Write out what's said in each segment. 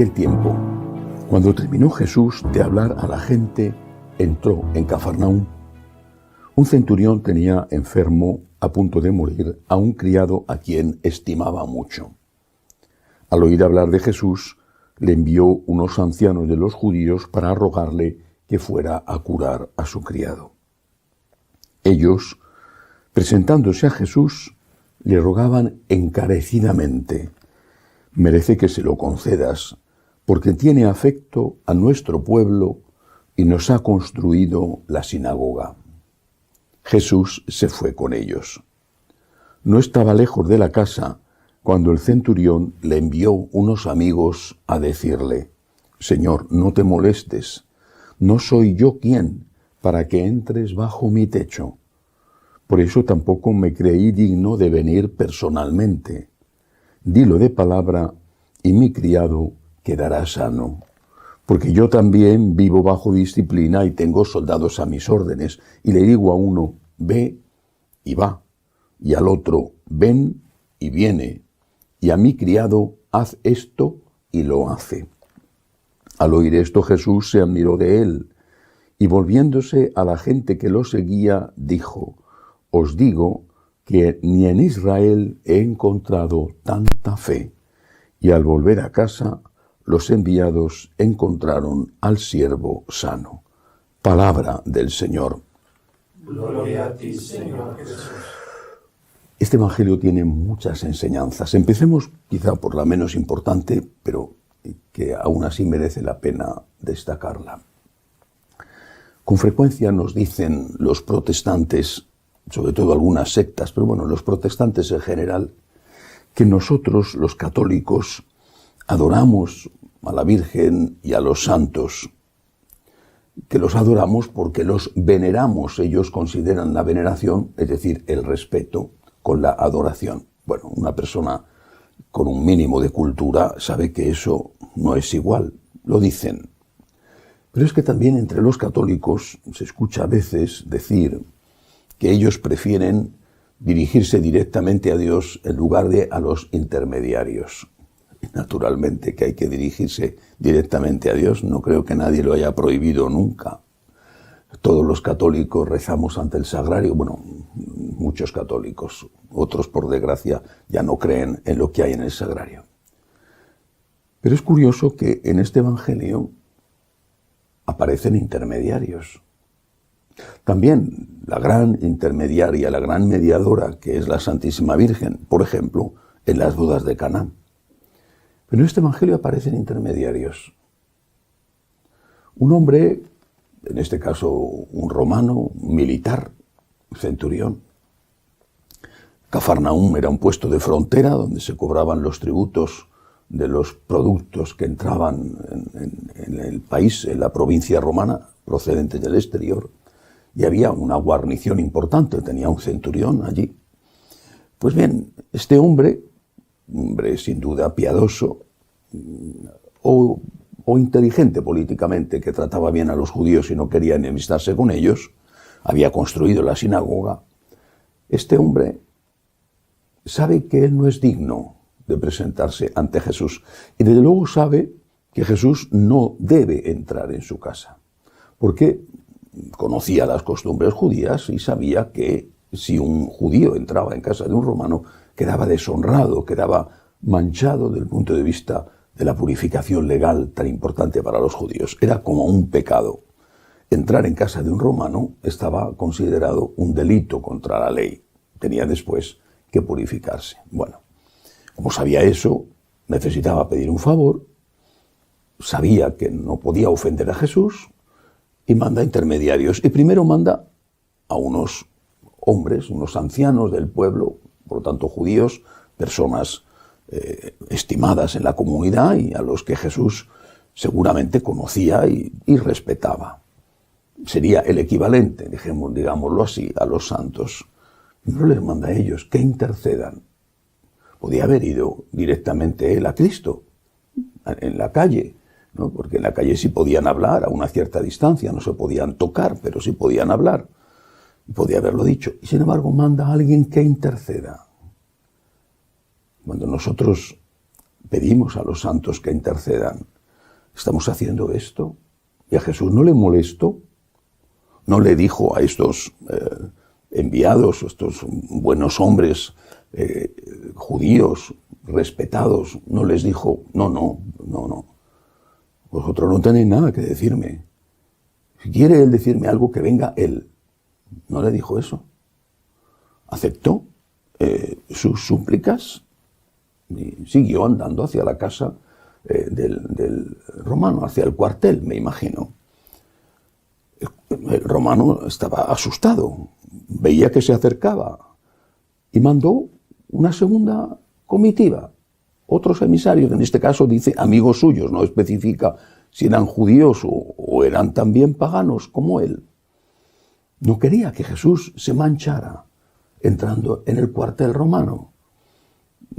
aquel tiempo, cuando terminó Jesús de hablar a la gente, entró en Cafarnaúm. Un centurión tenía enfermo, a punto de morir, a un criado a quien estimaba mucho. Al oír hablar de Jesús, le envió unos ancianos de los judíos para rogarle que fuera a curar a su criado. Ellos, presentándose a Jesús, le rogaban encarecidamente: merece que se lo concedas, porque tiene afecto a nuestro pueblo y nos ha construido la sinagoga. Jesús se fue con ellos. No estaba lejos de la casa cuando el centurión le envió unos amigos a decirle: Señor, no te molestes, no soy yo quien para que entres bajo mi techo. Por eso tampoco me creí digno de venir personalmente. Dilo de palabra y mi criado quedará sano. Porque yo también vivo bajo disciplina y tengo soldados a mis órdenes. Y le digo a uno, ve y va. Y al otro, ven y viene. Y a mi criado, haz esto y lo hace. Al oír esto, Jesús se admiró de él. Y volviéndose a la gente que lo seguía, dijo: os digo que ni en Israel he encontrado tanta fe. Y al volver a casa, los enviados encontraron al siervo sano. Palabra del Señor. Gloria a ti, Señor Jesús. Este evangelio tiene muchas enseñanzas. Empecemos quizá por la menos importante, pero que aún así merece la pena destacarla. Con frecuencia nos dicen los protestantes, sobre todo algunas sectas, pero bueno, los protestantes en general, que nosotros, los católicos, adoramos a la Virgen y a los santos, que los adoramos porque los veneramos. Ellos consideran la veneración, es decir, el respeto, con la adoración. Bueno, una persona con un mínimo de cultura sabe que eso no es igual, lo dicen. Pero es que también entre los católicos se escucha a veces decir que ellos prefieren dirigirse directamente a Dios en lugar de a los intermediarios. Naturalmente que hay que dirigirse directamente a Dios, no creo que nadie lo haya prohibido nunca. Todos los católicos rezamos ante el sagrario, bueno, muchos católicos, otros por desgracia ya no creen en lo que hay en el sagrario. Pero es curioso que en este evangelio aparecen intermediarios. También la gran intermediaria, la gran mediadora, que es la Santísima Virgen, por ejemplo, en las bodas de Caná. Pero en este evangelio aparecen intermediarios. Un hombre, en este caso un romano, un militar, un centurión. Cafarnaúm era un puesto de frontera donde se cobraban los tributos de los productos que entraban en el país, en la provincia romana, procedentes del exterior. Y había una guarnición importante, tenía un centurión allí. Pues bien, este hombre sin duda piadoso o inteligente políticamente, que trataba bien a los judíos y no quería enemistarse con ellos, había construido la sinagoga. Este hombre sabe que él no es digno de presentarse ante Jesús y desde luego sabe que Jesús no debe entrar en su casa, porque conocía las costumbres judías y sabía que si un judío entraba en casa de un romano, quedaba deshonrado, quedaba manchado desde el punto de vista de la purificación legal tan importante para los judíos. Era como un pecado. Entrar en casa de un romano estaba considerado un delito contra la ley. Tenía después que purificarse. Bueno, como sabía eso, necesitaba pedir un favor, sabía que no podía ofender a Jesús, y manda intermediarios. Y primero manda a unos hombres, unos ancianos del pueblo, por lo tanto judíos, personas estimadas en la comunidad y a los que Jesús seguramente conocía y respetaba. Sería el equivalente, digámoslo así, a los santos. No les manda a ellos que intercedan. Podía haber ido directamente él a Cristo, en la calle, ¿no? Porque en la calle sí podían hablar a una cierta distancia, no se podían tocar, pero sí podían hablar. Y podía haberlo dicho. Y sin embargo manda a alguien que interceda. Cuando nosotros pedimos a los santos que intercedan, ¿Estamos haciendo esto? Y a Jesús no le molestó, no le dijo a estos enviados, estos buenos hombres judíos, respetados, no les dijo, no, vosotros no tenéis nada que decirme. Si quiere él decirme algo, que venga él. No le dijo eso. Aceptó sus súplicas y siguió andando hacia la casa del romano, hacia el cuartel, me imagino. El romano estaba asustado, veía que se acercaba y mandó una segunda comitiva, otros emisarios, en este caso dice amigos suyos, no especifica si eran judíos o eran también paganos como él. No quería que Jesús se manchara entrando en el cuartel romano.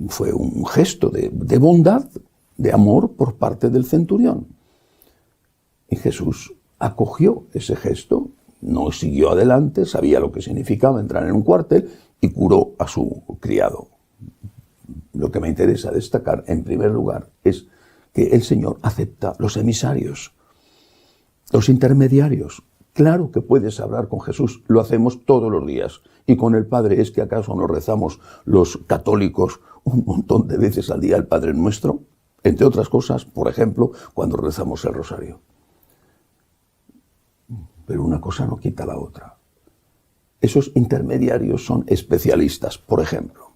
Fue un gesto de bondad, de amor por parte del centurión. Y Jesús acogió ese gesto, no siguió adelante, sabía lo que significaba entrar en un cuartel y curó a su criado. Lo que me interesa destacar, en primer lugar, es que el Señor acepta los emisarios, los intermediarios. Claro que puedes hablar con Jesús, lo hacemos todos los días. Y con el Padre, ¿es que acaso nos rezamos los católicos un montón de veces al día el Padre Nuestro? Entre otras cosas, por ejemplo, cuando rezamos el rosario. Pero una cosa no quita la otra. Esos intermediarios son especialistas. Por ejemplo,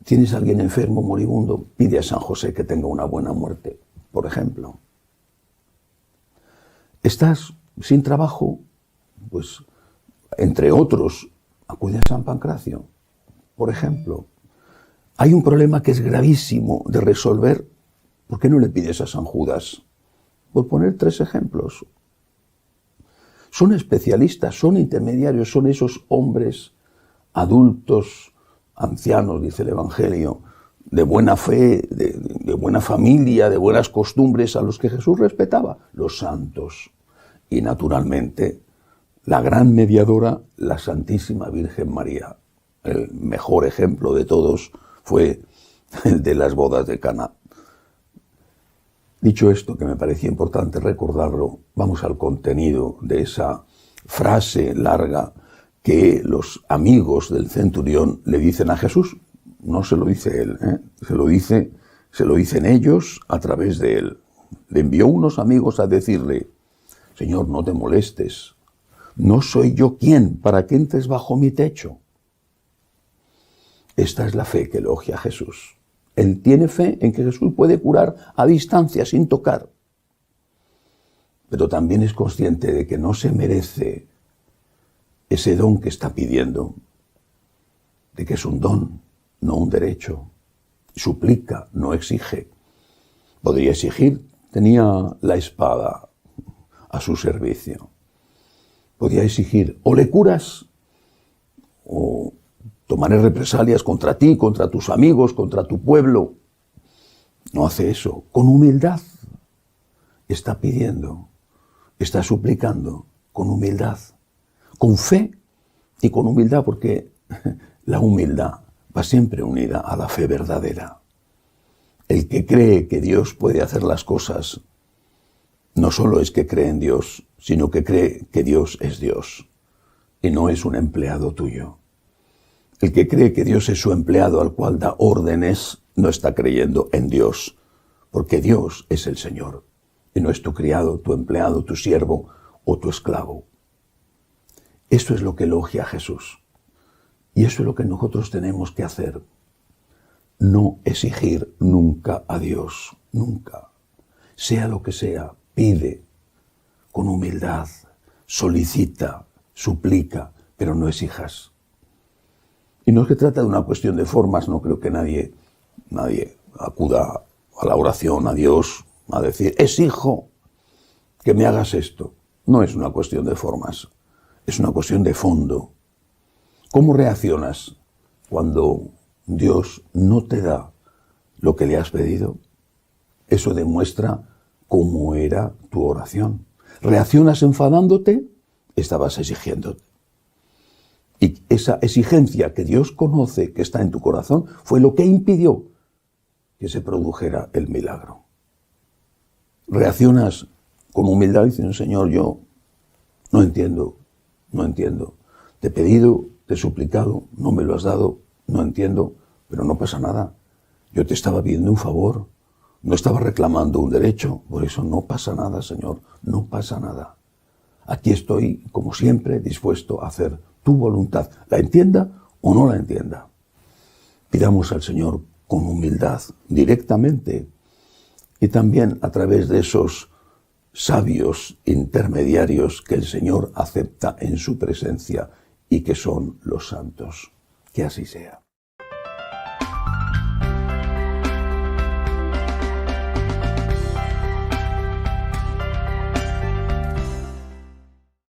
tienes a alguien enfermo, moribundo, pide a San José que tenga una buena muerte, por ejemplo. Estás sin trabajo, pues, entre otros, acude a San Pancracio, por ejemplo. Hay un problema que es gravísimo de resolver, ¿por qué no le pides a San Judas? Por poner 3 ejemplos. Son especialistas, son intermediarios, son esos hombres adultos, ancianos, dice el Evangelio, de buena fe, de buena familia, de buenas costumbres, a los que Jesús respetaba, los santos. Y naturalmente, la gran mediadora, la Santísima Virgen María. El mejor ejemplo de todos fue el de las bodas de Caná. Dicho esto, que me parecía importante recordarlo, vamos al contenido de esa frase larga que los amigos del centurión le dicen a Jesús. No se lo dice él, se lo dicen ellos a través de él. Le envió unos amigos a decirle: Señor, no te molestes, no soy yo quien para que entres bajo mi techo. Esta es la fe que elogia a Jesús. Él tiene fe en que Jesús puede curar a distancia, sin tocar. Pero también es consciente de que no se merece ese don que está pidiendo, de que es un don, no un derecho. Suplica, no exige. Podría exigir, tenía la espada a su servicio. Podía exigir, o le curas, o tomaré represalias contra ti, contra tus amigos, contra tu pueblo. No hace eso. Con humildad está pidiendo, está suplicando, con humildad, con fe y con humildad, porque la humildad va siempre unida a la fe verdadera. El que cree que Dios puede hacer las cosas, no solo es que cree en Dios, sino que cree que Dios es Dios y no es un empleado tuyo. El que cree que Dios es su empleado al cual da órdenes, no está creyendo en Dios, porque Dios es el Señor y no es tu criado, tu empleado, tu siervo o tu esclavo. Eso es lo que elogia a Jesús. Y eso es lo que nosotros tenemos que hacer. No exigir nunca a Dios, nunca. Sea lo que sea, pide con humildad, solicita, suplica, pero no exijas. Y no es que trata de una cuestión de formas, no creo que nadie acuda a la oración a Dios a decir, exijo que me hagas esto. No es una cuestión de formas, es una cuestión de fondo. ¿Cómo reaccionas cuando Dios no te da lo que le has pedido? Eso demuestra cómo era tu oración. ¿Reaccionas enfadándote? Estabas exigiéndote. Y esa exigencia que Dios conoce, que está en tu corazón, fue lo que impidió que se produjera el milagro. reaccionas con humildad diciendo, Señor, yo no entiendo. Te he pedido, te he suplicado, no me lo has dado, no entiendo, pero no pasa nada. Yo te estaba pidiendo un favor, no estaba reclamando un derecho, por eso no pasa nada, Señor, no pasa nada. Aquí estoy, como siempre, dispuesto a hacer tu voluntad, la entienda o no la entienda. Pidamos al Señor con humildad, directamente, y también a través de esos sabios intermediarios que el Señor acepta en su presencia y que son los santos. Que así sea.